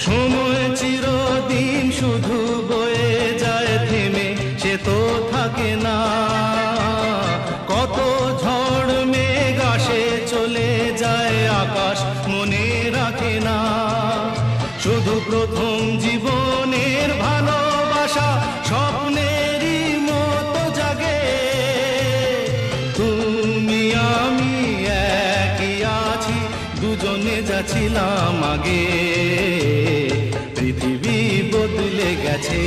সময় চিরদিন শুধু বয়ে যায় থেমে, সে তো থাকে না। কত ঝড় মেঘ আসে চলে যায়, আকাশ মনে রাখে না। শুধু প্রথম জীবনের ভালোবাসা স্বপ্নেরই মতো জাগে। তুমি আমি একই আছি, দুজনে যাচ্ছিলাম আগে। পৃথিবী বদলে গেছে।